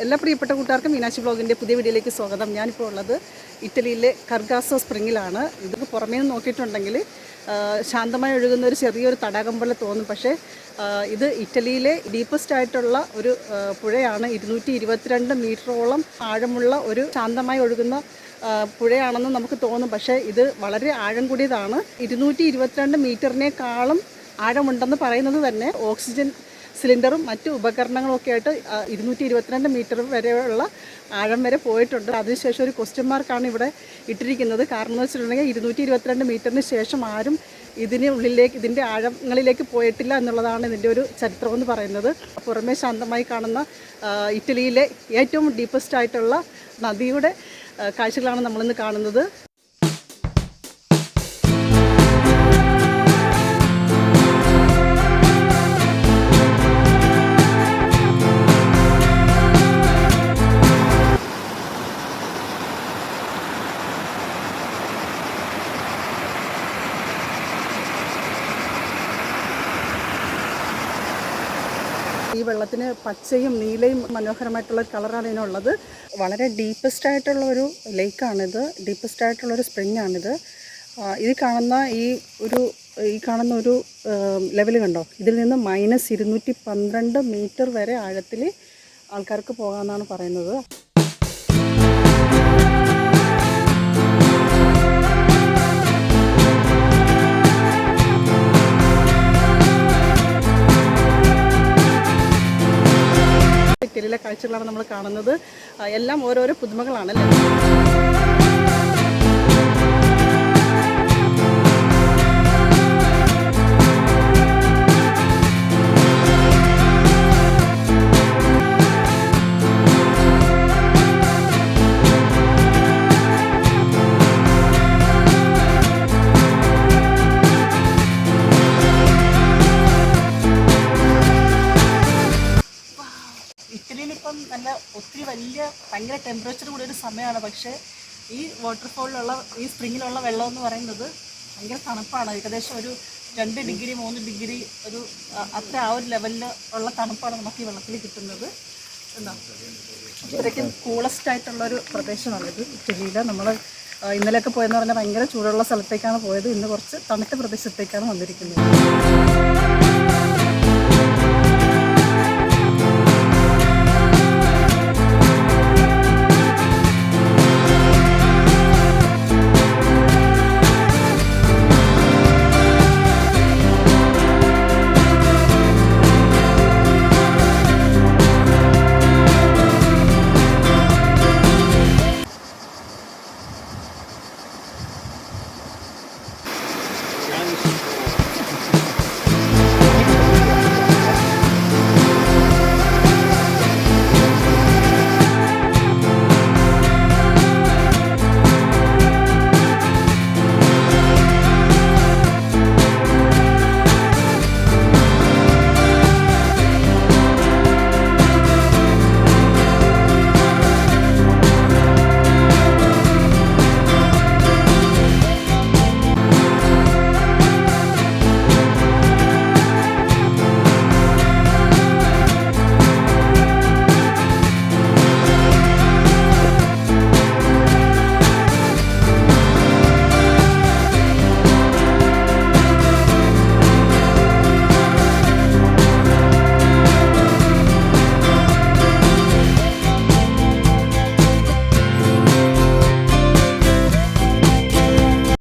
എല്ലാ പ്രിയപ്പെട്ട കൂട്ടുകാർക്കും മീനാക്ഷി ബ്ലോഗിൻ്റെ പുതിയ വീഡിയോയിലേക്ക് സ്വാഗതം. ഞാനിപ്പോൾ ഉള്ളത് ഇറ്റലിയിലെ കർഗാസോ സ്പ്രിങ്ങിലാണ്. ഇത് പുറമേ നിന്ന് നോക്കിയിട്ടുണ്ടെങ്കിൽ ശാന്തമായി ഒഴുകുന്ന ഒരു ചെറിയൊരു തടാകം പോലെ തോന്നും. പക്ഷേ ഇത് ഇറ്റലിയിലെ ഡീപ്പസ്റ്റ് ആയിട്ടുള്ള ഒരു പുഴയാണ്. 222 മീറ്ററോളം ആഴമുള്ള ഒരു ശാന്തമായി ഒഴുകുന്ന പുഴയാണെന്ന് നമുക്ക് തോന്നും. പക്ഷേ ഇത് വളരെ ആഴം കൂടിയതാണ്. 222 മീറ്ററിനേക്കാളും ആഴമുണ്ടെന്ന് പറയുന്നത് തന്നെ ഓക്സിജൻ സിലിണ്ടറും മറ്റു ഉപകരണങ്ങളൊക്കെ ആയിട്ട് 222 മീറ്റർ വരെയുള്ള ആഴം വരെ പോയിട്ടുണ്ട്. അതിനുശേഷം ഒരു ക്വസ്റ്റ്യൻ മാർക്കാണ് ഇവിടെ ഇട്ടിരിക്കുന്നത്. കാരണം എന്ന് വെച്ചിട്ടുണ്ടെങ്കിൽ 222 മീറ്ററിന് ശേഷം ആരും ഇതിൻ്റെ ആഴങ്ങളിലേക്ക് പോയിട്ടില്ല എന്നുള്ളതാണ് ഇതിൻ്റെ ഒരു ചരിത്രം എന്ന് പറയുന്നത്. പുറമേ ശാന്തമായി കാണുന്ന ഇറ്റലിയിലെ ഏറ്റവും ഡീപ്പസ്റ്റ് ആയിട്ടുള്ള നദിയുടെ കാഴ്ചകളാണ് നമ്മളിന്ന് കാണുന്നത്. ഈ വെള്ളത്തിന് പച്ചയും നീലയും മനോഹരമായിട്ടുള്ള കളറാണ് ഇതിനുള്ളത്. വളരെ ഡീപ്പസ്റ്റ് ആയിട്ടുള്ള ഒരു ലേക്കാണിത്, ഡീപ്പസ്റ്റ് ആയിട്ടുള്ളൊരു സ്പ്രിങ്ങാണിത്. ഇത് കാണുന്ന ഈ കാണുന്ന ഒരു ലെവൽ കണ്ടോ, ഇതിൽ നിന്ന് -212 മീറ്റർ വരെ ആഴത്തിൽ ആൾക്കാർക്ക് പോകാമെന്നാണ് പറയുന്നത്. ഇറ്റലിയിലെ കാഴ്ചകളാണ് നമ്മൾ കാണുന്നത്. എല്ലാം ഓരോരോ പുതുമകളാണല്ലേ. ഇറ്റലിയിലിപ്പം നല്ല ഭയങ്കര ടെമ്പറേച്ചർ കൂടിയ ഒരു സമയമാണ്. പക്ഷേ ഈ വാട്ടർഫോളിലുള്ള ഈ സ്പ്രിങ്ങിലുള്ള വെള്ളം എന്ന് പറയുന്നത് ഭയങ്കര തണുപ്പാണ്. ഏകദേശം ഒരു 2 ഡിഗ്രി 3 ഡിഗ്രി ഒരു അത്ര ആ ഒരു ലെവലിൽ ഉള്ള തണുപ്പാണ് നമുക്ക് ഈ വെള്ളത്തിൽ കിട്ടുന്നത്. എന്താ ഇത്രയ്ക്കും കൂളസ്റ്റ് ആയിട്ടുള്ളൊരു പ്രദേശമാണിത് ഇറ്റലിയിൽ. നമ്മൾ ഇന്നലെയൊക്കെ പോയെന്ന് പറഞ്ഞാൽ ഭയങ്കര ചൂടുള്ള സ്ഥലത്തേക്കാണ് പോയത്. ഇന്ന് കുറച്ച് തണുത്ത പ്രദേശത്തേക്കാണ് വന്നിരിക്കുന്നത്.